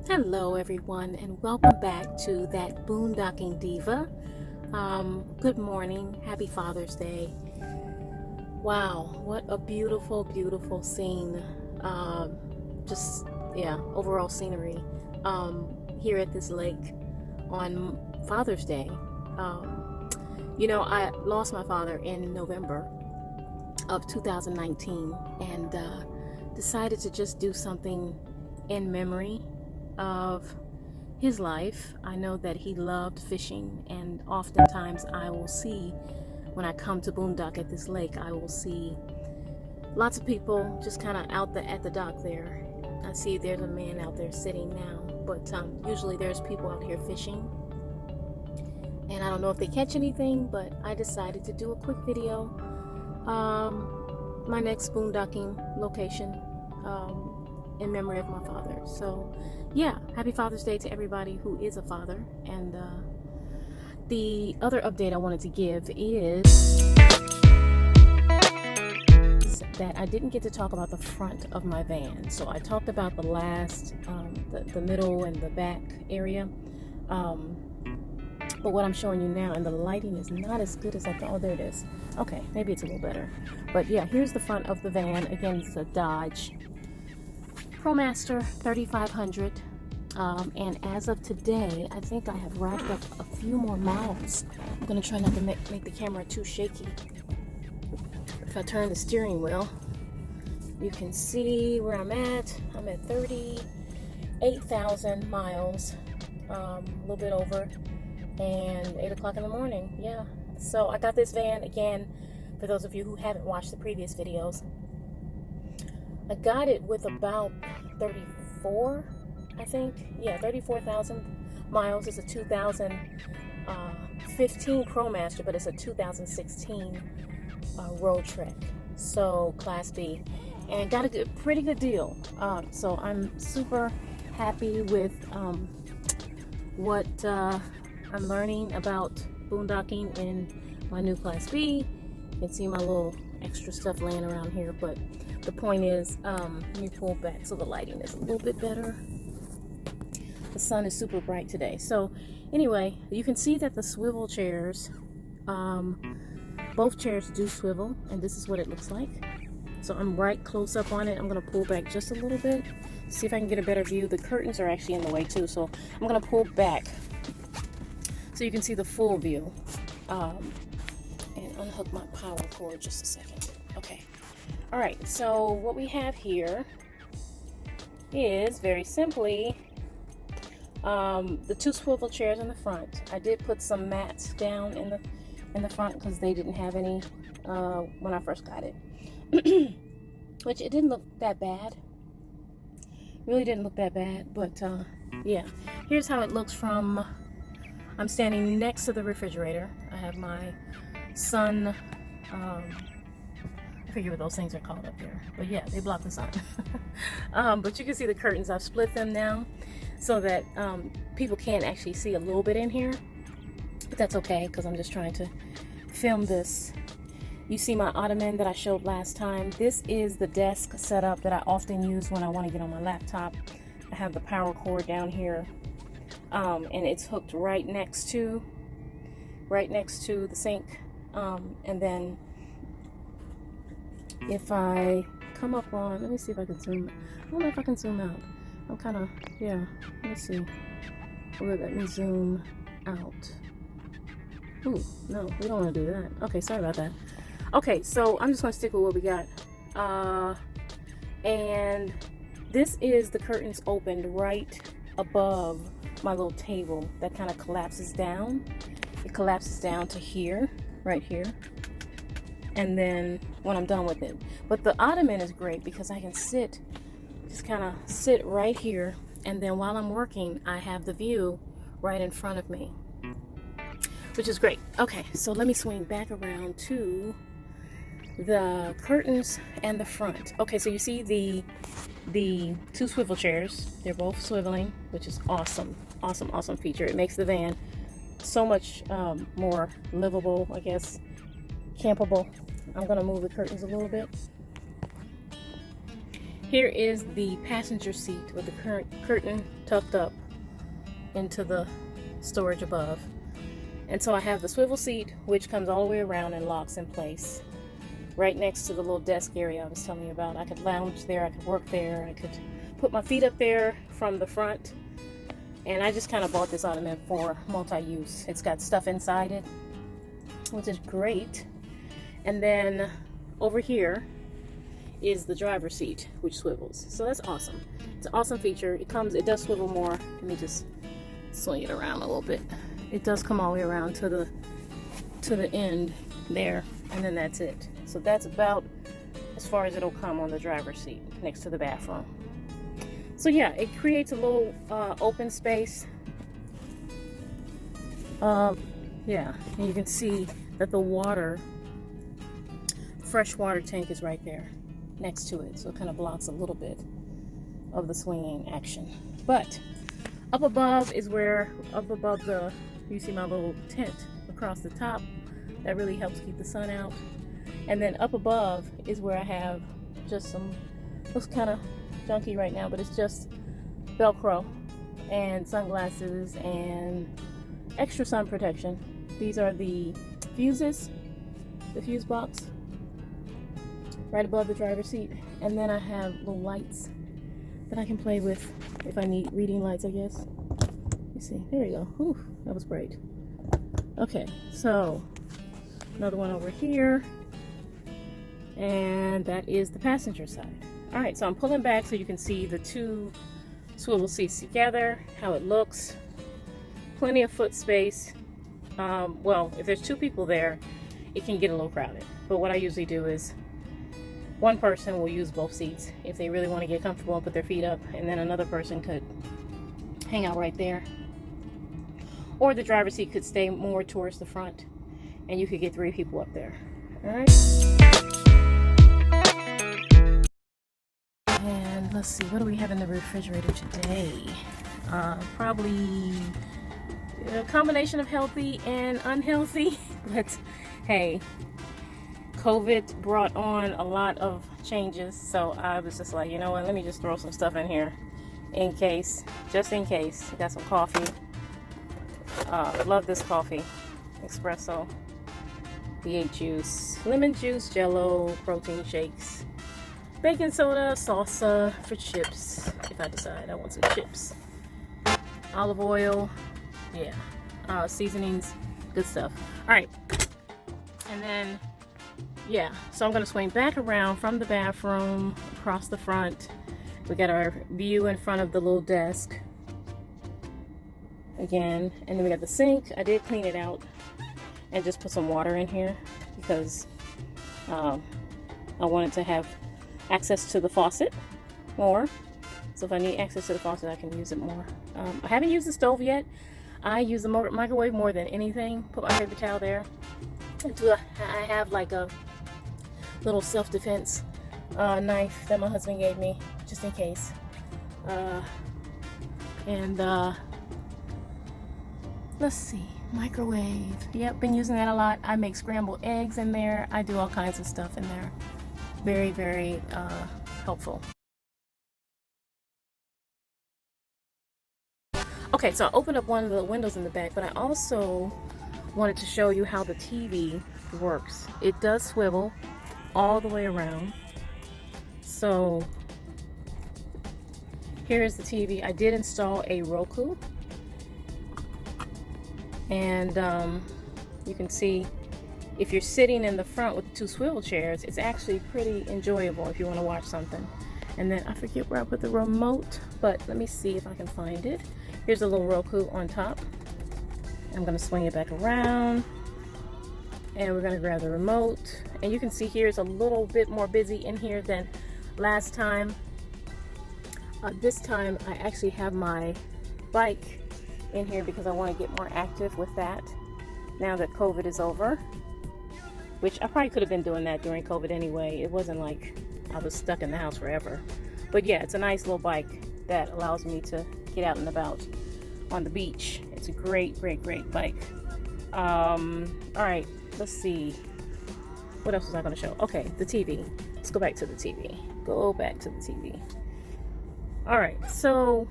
Hello everyone, and welcome back to that Boondocking Diva. Good morning, happy Father's Day. Wow, what a beautiful, beautiful scene. Overall scenery here at this lake on Father's Day. I lost my father in November of 2019 and decided to just do something in memory of his life. I know that he loved fishing, and oftentimes I will see, when I come to boondock at this lake, I will see lots of people just kind of out at the dock there. I see there's a man out there sitting now, but usually there's people out here fishing, and I don't know if they catch anything, but I decided to do a quick video. My next boondocking location in memory of my father. So yeah, happy Father's Day to everybody who is a father. And the other update I wanted to give is that I didn't get to talk about the front of my van. So I talked about the last, the middle and the back area. But what I'm showing you now, and the lighting is not as good as I thought. Oh, there it is. Okay, maybe it's a little better. But yeah, here's the front of the van. Again, it's a Dodge ProMaster 3500. And as of today, I think I have racked up a few more miles. I'm going to try not to make the camera too shaky. If I turn the steering wheel, you can see where I'm at. I'm at 38,000 miles, a little bit over, and 8 o'clock in the morning. Yeah, so I got this van again. For those of you who haven't watched the previous videos, I got it with about 34, I think. Yeah, 34,000 miles. It's a 2015 ProMaster, but it's a 2016 road trek. So Class B, and got a pretty good deal. So I'm super happy with what I'm learning about boondocking in my new Class B. You can see my little extra stuff laying around here, but the point is, let me pull back so the lighting is a little bit better. The sun is super bright today. So anyway, you can see that the swivel chairs, both chairs do swivel, and this is what it looks like. So I'm right close up on it. I'm going to pull back just a little bit, see if I can get a better view. The curtains are actually in the way too, so I'm going to pull back so you can see the full view. And unhook my power cord just a second. Okay. All right, so what we have here is very simply the two swivel chairs in the front. I did put some mats down in the front because they didn't have any when I first got it. Which it didn't look that bad. Really didn't look that bad, but yeah. Here's how it looks from, I'm standing next to the refrigerator. I have my sun, I forget what those things are called up there, but yeah, they block the sun. But you can see the curtains. I've split them now so that people can actually see a little bit in here, but that's okay because I'm just trying to film this. You see my ottoman that I showed last time. This is the desk setup that I often use when I want to get on my laptop. I have the power cord down here, and it's hooked right next to the sink. And then if I come up on, let me see if I can zoom. I don't know if I can zoom out. I'm kind of, yeah, let's see. Will it let me zoom out? Ooh, no, we don't want to do that. Okay, sorry about that. Okay, so I'm just going to stick with what we got. And this is the curtains opened right above my little table that kind of collapses down. It collapses down to here, right here. And then when I'm done with it. But the ottoman is great because I can sit, just kind of sit right here. And then while I'm working, I have the view right in front of me, which is great. Okay, so let me swing back around to the curtains and the front. Okay, so you see the two swivel chairs. They're both swiveling, which is awesome. Awesome feature. It makes the van so much more livable, I guess, campable. I'm gonna move the curtains a little bit. Here is the passenger seat with the curtain tucked up into the storage above. And so I have the swivel seat, which comes all the way around and locks in place. Right next to the little desk area I was telling you about. I could lounge there, I could work there, I could put my feet up there from the front. And I just kind of bought this ottoman for multi-use. It's got stuff inside it, which is great. And then over here is the driver's seat, which swivels. So that's awesome. It's an awesome feature. It does swivel more. Let me just swing it around a little bit. It does come all the way around to the end there, and then that's it. So that's about as far as it'll come on the driver's seat next to the bathroom. So yeah, it creates a little open space. Yeah, and you can see that the fresh water tank is right there next to it, so it kind of blocks a little bit of the swinging action. But up above you see my little tent across the top. That really helps keep the sun out. And then up above is where I have just some, looks kind of junky right now, but it's just Velcro and sunglasses and extra sun protection. These are the fuses, the fuse box, right above the driver's seat. And then I have little lights that I can play with if I need reading lights, I guess. You see, there you go. Whew, that was great. Okay, so another one over here, and that is the passenger side. All right, so I'm pulling back so you can see the two swivel seats together, how it looks. Plenty of foot space. Well, if there's two people there, it can get a little crowded. But what I usually do is one person will use both seats if they really want to get comfortable and put their feet up, and then another person could hang out right there. Or the driver's seat could stay more towards the front, and you could get 3 people up there. All right. And let's see, what do we have in the refrigerator today? Probably a combination of healthy and unhealthy. But hey, COVID brought on a lot of changes, so I was just like, you know what, let me just throw some stuff in here in case, just in case. Got some coffee. Love this coffee. Espresso, V8 juice, lemon juice, Jello, protein shakes, baking soda, salsa for chips if I decide I want some chips, olive oil, yeah, seasonings, good stuff. All right, and then yeah, so I'm gonna swing back around from the bathroom across the front. We got our view in front of the little desk again, and then we got the sink. I did clean it out and just put some water in here because I wanted to have access to the faucet more. So if I need access to the faucet, I can use it more. I haven't used the stove yet. I use the microwave more than anything. Put my paper towel there. I have like a little self-defense knife that my husband gave me just in case. Let's see, microwave. Yep, been using that a lot. I make scrambled eggs in there. I do all kinds of stuff in there. Very, very helpful. Okay, so I opened up one of the windows in the back, but I also wanted to show you how the TV works. It does swivel all the way around. So here is the TV. I did install a Roku, and you can see if you're sitting in the front with 2 swivel chairs, it's actually pretty enjoyable if you want to watch something. And then I forget where I put the remote, but let me see if I can find it. Here's a little Roku on top. I'm going to swing it back around, and we're going to grab the remote. And you can see here it's a little bit more busy in here than last time. This time I actually have my bike in here because I want to get more active with that now that COVID is over, which I probably could have been doing that during COVID anyway. It wasn't like I was stuck in the house forever. But yeah, it's a nice little bike that allows me to get out and about on the beach. It's a great, great, great bike. All right, let's see. What else was I going to show? Okay, the TV. Let's go back to the TV. Go back to the TV. All right, so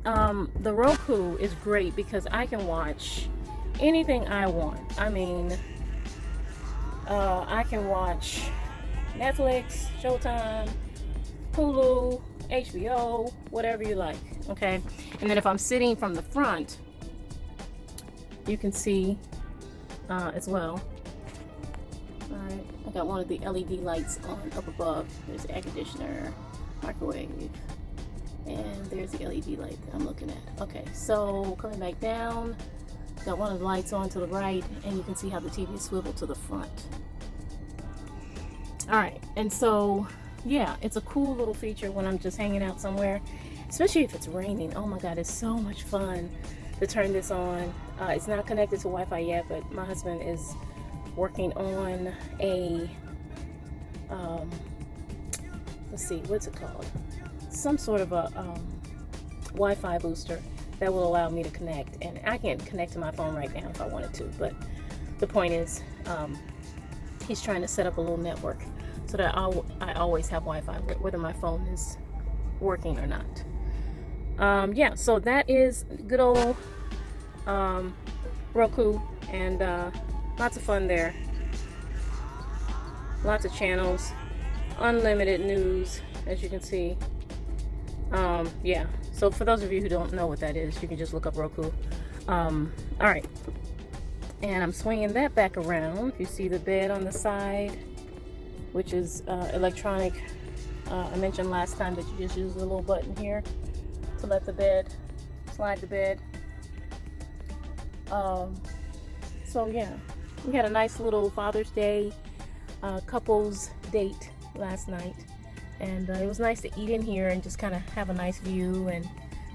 the Roku is great because I can watch anything I want. I mean, I can watch Netflix, Showtime, Hulu, HBO, whatever you like, okay? And then if I'm sitting from the front, you can see as well. All right, I got one of the LED lights on up above. There's the air conditioner, microwave, and there's the LED light that I'm looking at. Okay, so coming back down, got one of the lights on to the right, and you can see how the TV is swiveled to the front. All right, and so yeah, it's a cool little feature when I'm just hanging out somewhere, especially if it's raining. Oh my God, it's so much fun to turn this on. It's not connected to Wi-Fi yet, but my husband is working on a let's see, what's it called? Some sort of a Wi-Fi booster that will allow me to connect, and I can't connect to my phone right now if I wanted to, but the point is he's trying to set up a little network so that I always have Wi-Fi whether my phone is working or not. Yeah, so that is good old Roku, and lots of fun there. Lots of channels, unlimited news, as you can see. Yeah, so for those of you who don't know what that is, you can just look up Roku. All right, and I'm swinging that back around. You see the bed on the side, which is electronic. I mentioned last time that you just use the little button here to let the bed slide the bed. So yeah, we had a nice little Father's Day couples date last night, and it was nice to eat in here and just kind of have a nice view and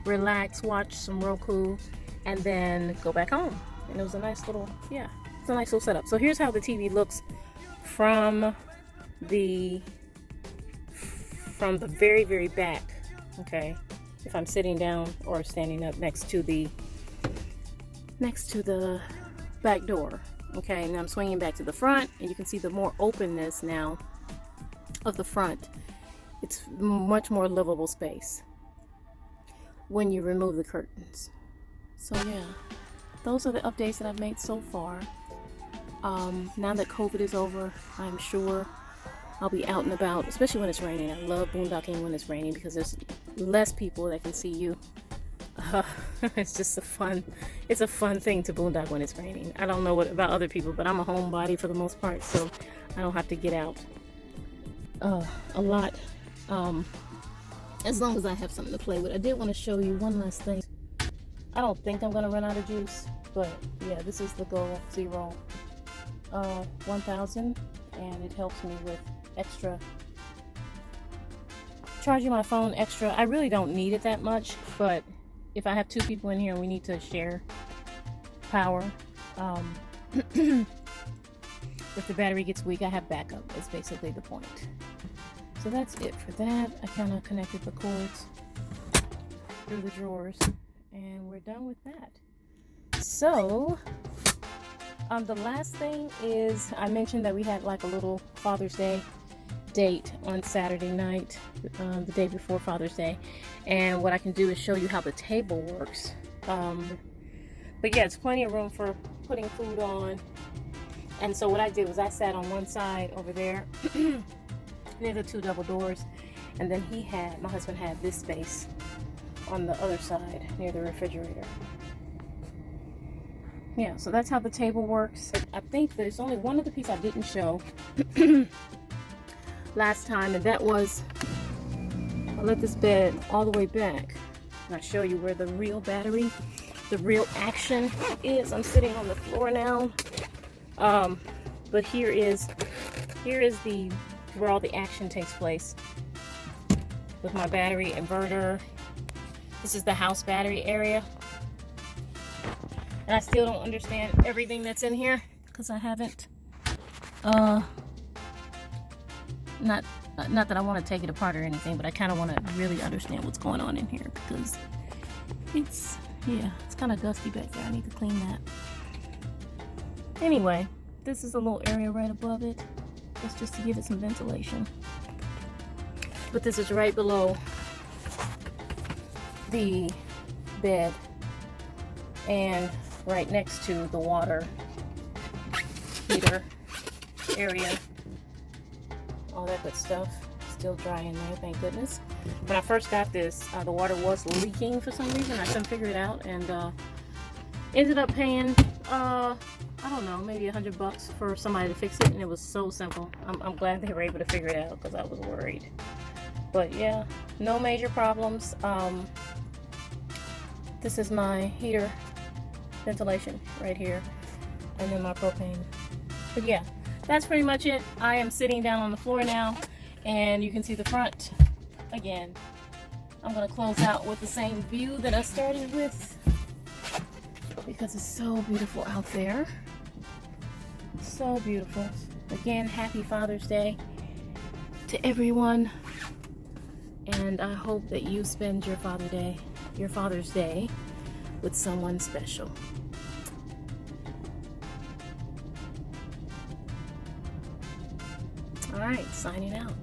relax, watch some Roku, and then go back home. And it was a nice little, yeah, it's a nice little setup. So here's how the TV looks from the very, very back. Okay, if I'm sitting down or standing up next to the back door. Okay, now I'm swinging back to the front, and you can see the more openness now of the front. It's much more livable space when you remove the curtains. So yeah, those are the updates that I've made so far. Now that COVID is over, I'm sure I'll be out and about, especially when it's raining. I love boondocking when it's raining because there's less people that can see you. It's just a fun thing to boondock when it's raining. I don't know what about other people, but I'm a homebody for the most part, so I don't have to get out a lot, as long as I have something to play with. I did want to show you one last thing. I don't think I'm going to run out of juice, but yeah, this is the Go Zero 1000, and it helps me with extra charging my phone extra. I really don't need it that much, but if I have two people in here and we need to share power, if the battery gets weak, I have backup. It's basically the point. So that's it for that. I kind of connected the cords through the drawers, and we're done with that. So the last thing is, I mentioned that we had like a little Father's Day date on Saturday night, the day before Father's Day, and what I can do is show you how the table works. But yeah, it's plenty of room for putting food on. And so what I did was I sat on one side over there near the two double doors, and then my husband had this space on the other side near the refrigerator. Yeah, so that's how the table works. I think there's only one other piece I didn't show last time, and that was, I'll let this bed all the way back and I'll show you where the real battery, the real action is. I'm sitting on the floor now, but here is where all the action takes place with my battery inverter. This is the house battery area, and I still don't understand everything that's in here because I haven't not that I want to take it apart or anything, but I kind of want to really understand what's going on in here because it's kind of dusty back there. I need to clean that. Anyway, this is a little area right above it. That's just to give it some ventilation. But this is right below the bed and right next to the water heater area. All that good stuff. Still dry in there, thank goodness. When I first got this, the water was leaking for some reason. I couldn't figure it out, and ended up paying I don't know, maybe $100 for somebody to fix it, and it was so simple. I'm glad they were able to figure it out because I was worried. But yeah, no major problems. This is my heater ventilation right here, and then my propane. But yeah, that's pretty much it. I am sitting down on the floor now, and you can see the front again. I'm gonna close out with the same view that I started with because it's so beautiful out there. So beautiful. Again, happy Father's Day to everyone, and I hope that you spend your Father's Day with someone special. All right, signing out.